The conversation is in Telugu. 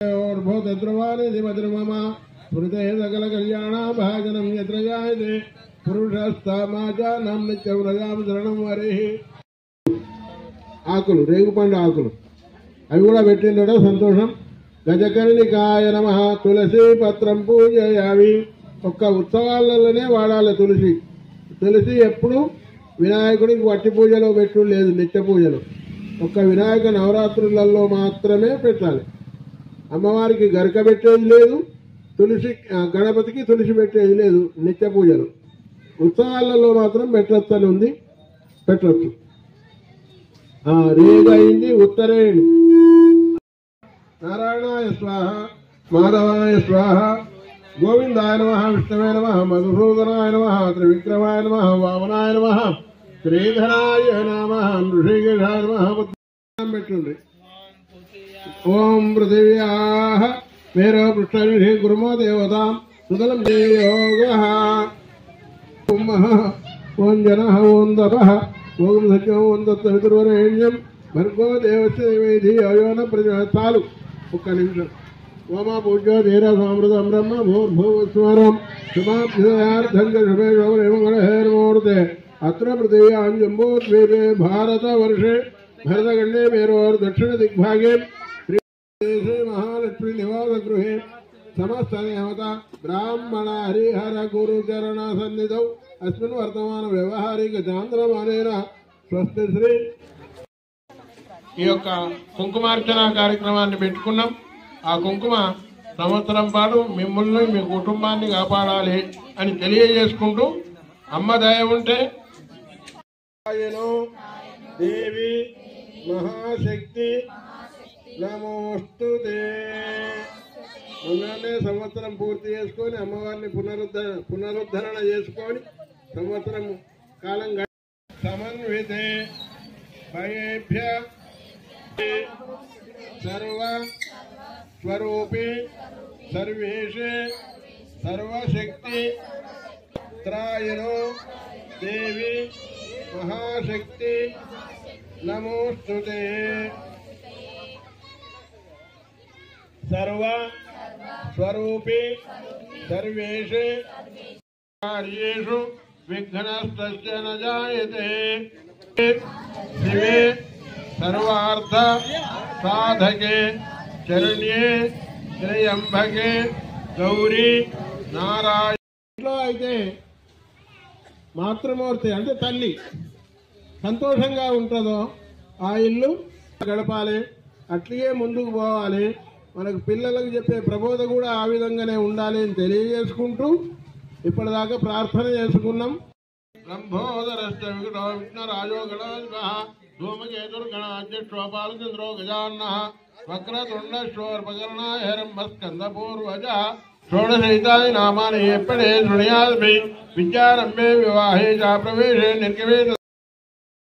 और बहुत द्रवाने मधुरमा स्मृते सकल कल्याण भाजनम यत्र जायते పురుషస్తమాజానం నిత్యం రజాం శరణం వరే. ఆకులు రేగుపండు ఆకులు అవి కూడా పెట్టిండో సంతోషం. గజకర్ణికాయ నమః తులసి పత్రం పూజయామి. ఒక్క ఉత్సవాలలోనే వాడాలి తులసి. తులసి ఎప్పుడు వినాయకుడికి వట్టి పూజలో పెట్టు లేదు, నిత్య పూజలు. ఒక్క వినాయక నవరాత్రులలో మాత్రమే పెట్టాలి. అమ్మవారికి గరక పెట్టేది లేదు, తులసి గణపతికి తులసి పెట్టేది లేదు. నిత్య పూజలు ఉత్సవాలలో మాత్రం పెట్టొచ్చని ఉంది, పెట్టొచ్చు. రేగైంది ఉత్తరేణి. నారాయణాయ స్వాహ, మాధవాయ స్వాహ, గోవిందాయ నమః, విష్ణవే నమః, మధుసూదనాయ నమః, త్రివిక్రమాయ నమః, వామనాయ నమః, శ్రీధరాయ నమః, ఋషికేశాయ నమః. పెట్టుండ్రి. ఓం పృథివ్యాః మేరో పృష్ఠనిధి గురుమో దేవతాం సుదలం యోగః. ఓం జనః ఓం తపః ఓం సత్యం ఓం తత్సవితుర్వరేణ్యం భర్గో దేవస్య ధీమహి ధియో నః ప్రచోదయాత్. చాలు, ఒక్క నిమిషం. ఓమా పూజ్యో ధీర సమృతం బ్రహ్మ భూర్భువస్వరం శుభాభ్యుదయార్థం చ శుభే శోభనే మంగళహేర్మూర్తే. అత్ర పృథివ్యాం జంబూద్వీపే భారతవర్షే భరతఖండే మేరోర్ దక్షిణ దిగ్భాగే శ్రీ మహాలక్ష్మీ నివాస గృహే సమస్త దేవత బ్రాహ్మణ హరిహర గురుచరణ సన్నిధౌ అస్మిన్ వర్తమాన వ్యవహారిక చాంద్రమానేన స్వస్తి శ్రీ. ఈ యొక్క కుంకుమార్చన కార్యక్రమాన్ని పెట్టుకున్నాం. ఆ కుంకుమ సంవత్సరం పాటు మిమ్మల్ని మీ కుటుంబాన్ని కాపాడాలి అని తెలియజేసుకుంటూ, అమ్మ దయ ఉంటే దేవి మహాశక్తి నమోస్తుతే. మొన్ననే సంవత్సరం పూర్తి చేసుకొని అమ్మవారిని పునరుద్ధరణ చేసుకొని సంవత్సరం కాలం సమన్వితే భయేభ్య సర్వ స్వరూపే సర్వేషే సర్వశక్తి త్రాయణో దేవి మహాశక్తి నమోస్తుతే. సర్వ స్వరూపే సర్వేషు కార్యేషు విఘ్నస్తస్య న జాయతే. శివే సర్వార్థ సాధకే శరణ్యే త్రయంబకే గౌరీ నారాయణ. ఇంట్లో అయితే మాతృమూర్తి అంటే తల్లి సంతోషంగా ఉంటుందో ఆ ఇల్లు గడపాలి, అట్లే ముందుకు పోవాలి. మనకు పిల్లలకు చెప్పే ప్రబోధ కూడా ఆ విధంగానే ఉండాలి అని తెలియజేసుకుంటూ ఇప్పటిదాకా ప్రార్థన చేసుకున్నాం. లంబోదరశ్చ వికటో విఘ్నరాజో గణాధిపః ధూమకేతుర్గణాధ్యక్షోపాలచంద్రో గజాన్నః వక్రతుండశ్వోర్పకర్ణాయ హిరణ్మస్కందపూర్వజः షోడశైతాని నామాని ఎప్పడే శృణుయాద్భి విద్యారంభే వివాహే చ ప్రవేశే నిర్గమే